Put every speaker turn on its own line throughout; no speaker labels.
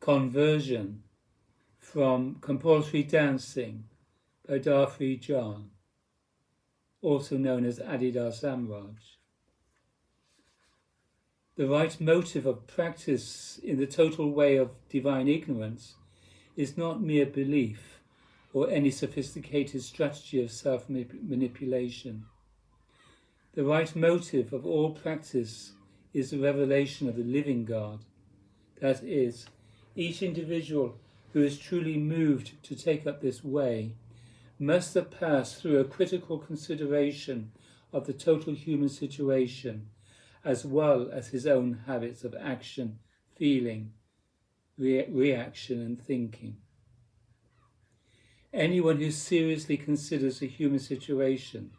Conversion from Compulsory Dancing by Darfri John, also known as Adidas Samraj. The right motive of practice in the total way of divine ignorance is not mere belief or any sophisticated strategy of self-manipulation. The right motive of all practice is the revelation of the living God. That is, each individual who is truly moved to take up this way must have passed through a critical consideration of the total human situation, as well as his own habits of action, feeling, reaction and thinking. Anyone who seriously considers the human situation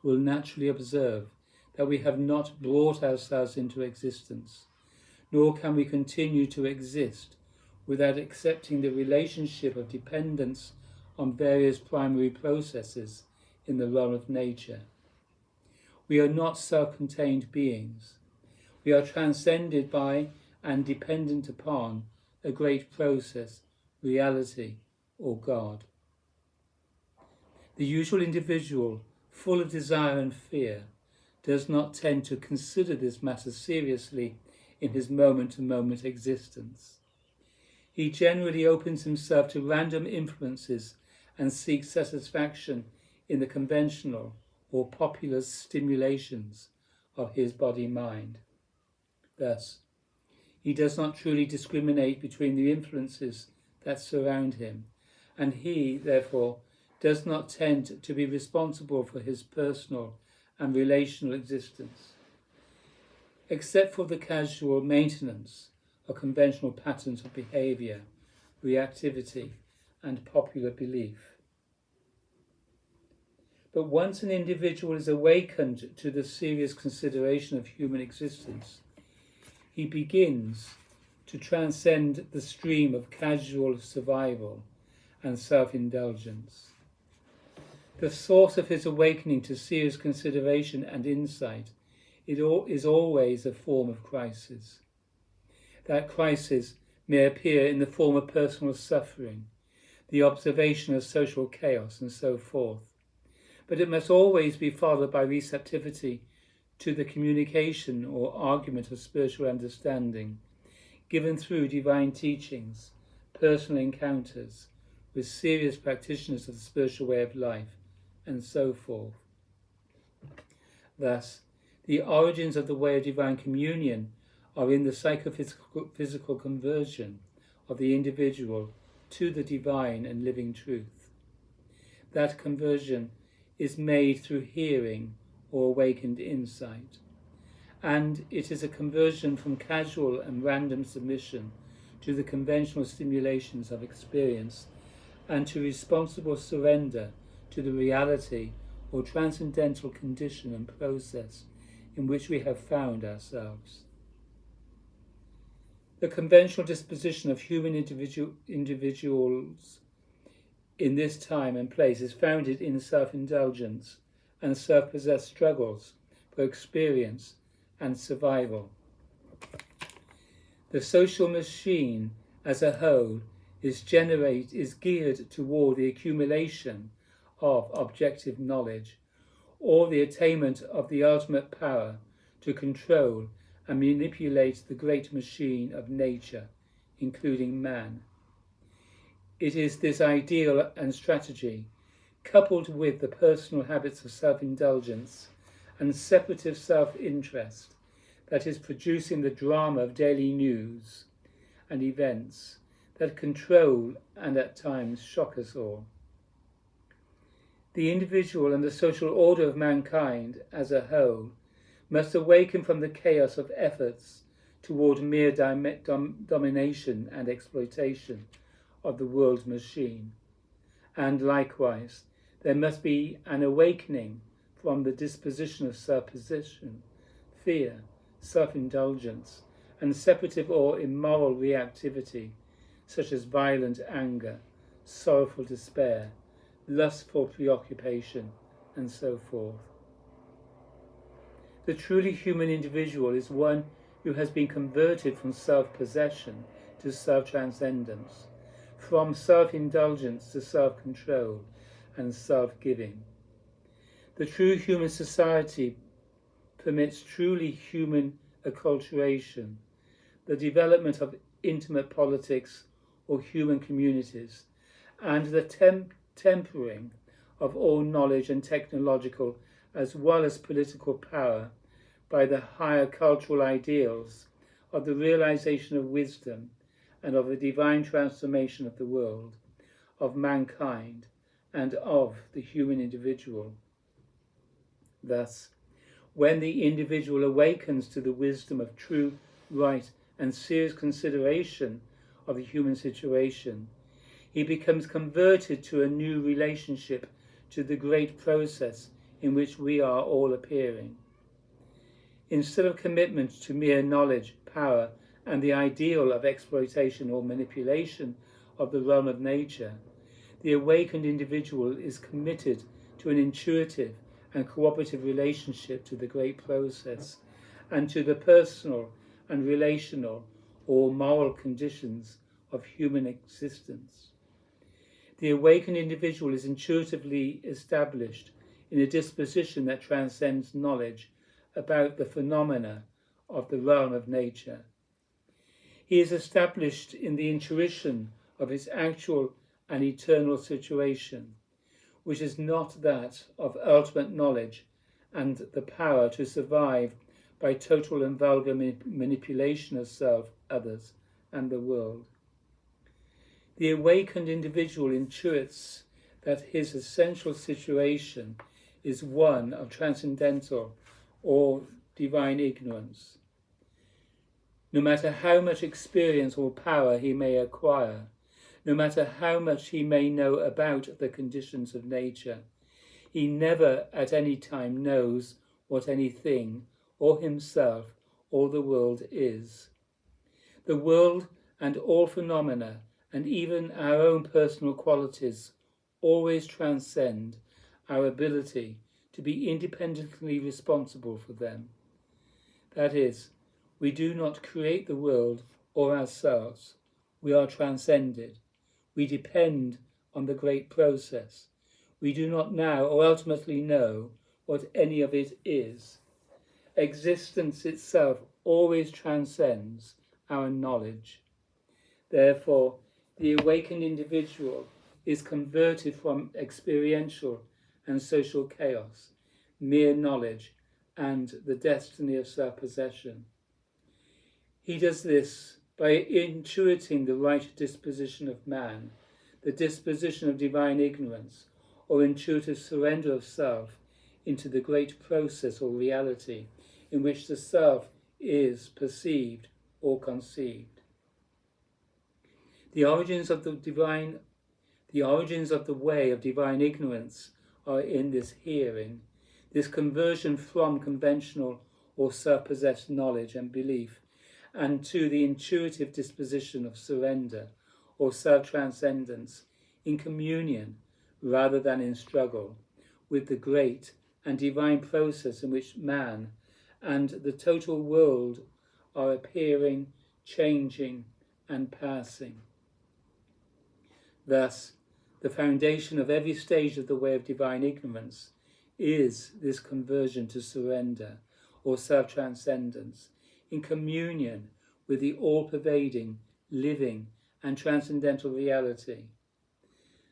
will naturally observe that we have not brought ourselves into existence, nor can we continue to exist without accepting the relationship of dependence on various primary processes in the realm of nature. We are not self-contained beings. We are transcended by and dependent upon a great process, reality, or God. The usual individual, full of desire and fear, does not tend to consider this matter seriously in his moment-to-moment existence. He generally opens himself to random influences and seeks satisfaction in the conventional or popular stimulations of his body-mind. Thus, he does not truly discriminate between the influences that surround him, and he, therefore, does not tend to be responsible for his personal and relational existence, except for the casual maintenance of conventional patterns of behavior, reactivity, and popular belief. But once an individual is awakened to the serious consideration of human existence, he begins to transcend the stream of casual survival and self-indulgence. The source of his awakening to serious consideration and insight is always a form of crisis. That crisis may appear in the form of personal suffering, the observation of social chaos, and so forth. But it must always be followed by receptivity to the communication or argument of spiritual understanding, given through divine teachings, personal encounters with serious practitioners of the spiritual way of life, and so forth. Thus, the origins of the way of divine communion are in the psychophysical conversion of the individual to the divine and living truth. That conversion is made through hearing or awakened insight, and it is a conversion from casual and random submission to the conventional stimulations of experience and to responsible surrender to the reality or transcendental condition and process in which we have found ourselves. The conventional disposition of human individuals in this time and place is founded in self-indulgence and self-possessed struggles for experience and survival. The social machine as a whole is geared toward the accumulation of objective knowledge or the attainment of the ultimate power to control and manipulate the great machine of nature, including man. It is this ideal and strategy, coupled with the personal habits of self-indulgence and separative self-interest, that is producing the drama of daily news and events that control and at times shock us all. The individual and the social order of mankind as a whole must awaken from the chaos of efforts toward mere domination and exploitation of the world machine. And likewise, there must be an awakening from the disposition of self-possession, fear, self-indulgence, and separative or immoral reactivity, such as violent anger, sorrowful despair, lustful preoccupation, and so forth. The truly human individual is one who has been converted from self-possession to self-transcendence, from self-indulgence to self-control and self-giving. The true human society permits truly human acculturation, the development of intimate politics or human communities, and the tempering of all knowledge and technological as well as political power by the higher cultural ideals of the realization of wisdom and of the divine transformation of the world, of mankind, and of the human individual. Thus, when the individual awakens to the wisdom of true, right, and serious consideration of the human situation, he becomes converted to a new relationship to the great process in which we are all appearing. Instead of commitment to mere knowledge, power, and the ideal of exploitation or manipulation of the realm of nature, the awakened individual is committed to an intuitive and cooperative relationship to the great process and to the personal and relational or moral conditions of human existence. The awakened individual is intuitively established in a disposition that transcends knowledge about the phenomena of the realm of nature. He is established in the intuition of his actual and eternal situation, which is not that of ultimate knowledge and the power to survive by total and vulgar manipulation of self, others, and the world. The awakened individual intuits that his essential situation is one of transcendental or divine ignorance. No matter how much experience or power he may acquire, no matter how much he may know about the conditions of nature, he never at any time knows what anything or himself or the world is. The world and all phenomena and even our own personal qualities always transcend our ability to be independently responsible for them. That is, we do not create the world or ourselves. We are transcended. We depend on the great process. We do not now or ultimately know what any of it is. Existence itself always transcends our knowledge. Therefore, the awakened individual is converted from experiential and social chaos, mere knowledge, and the destiny of self-possession. He does this by intuiting the right disposition of man, the disposition of divine ignorance, or intuitive surrender of self into the great process or reality in which the self is perceived or conceived. The origins of the way of divine ignorance are in this hearing, this conversion from conventional or self-possessed knowledge and belief, and to the intuitive disposition of surrender or self-transcendence in communion rather than in struggle with the great and divine process in which man and the total world are appearing, changing, and passing. Thus, the foundation of every stage of the way of divine ignorance is this conversion to surrender or self-transcendence in communion with the all-pervading, living, and transcendental reality.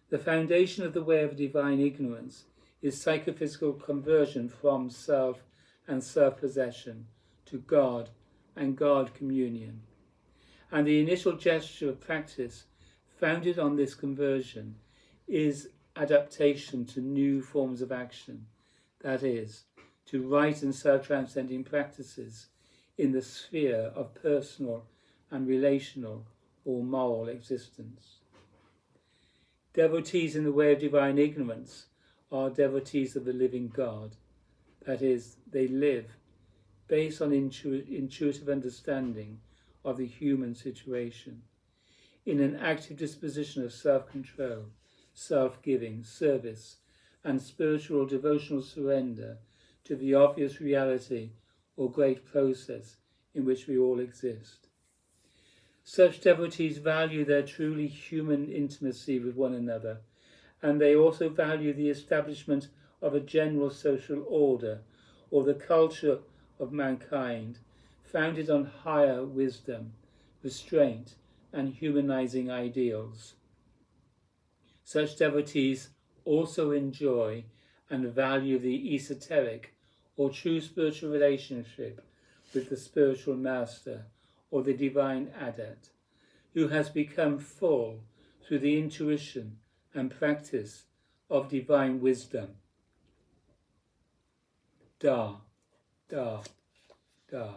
The foundation of the way of divine ignorance is psychophysical conversion from self and self-possession to God and God communion. And the initial gesture of practice founded on this conversion is adaptation to new forms of action, that is, to right and self-transcending practices in the sphere of personal and relational or moral existence. Devotees in the way of divine ignorance are devotees of the living God, that is, they live based on intuitive understanding of the human situation, in an active disposition of self-control, self-giving, service, and spiritual devotional surrender to the obvious reality or great process in which we all exist. Such devotees value their truly human intimacy with one another, and they also value the establishment of a general social order, or the culture of mankind, founded on higher wisdom, restraint, and humanizing ideals. Such devotees also enjoy and value the esoteric or true spiritual relationship with the spiritual master or the divine adept, who has become full through the intuition and practice of divine wisdom. Da, da, da.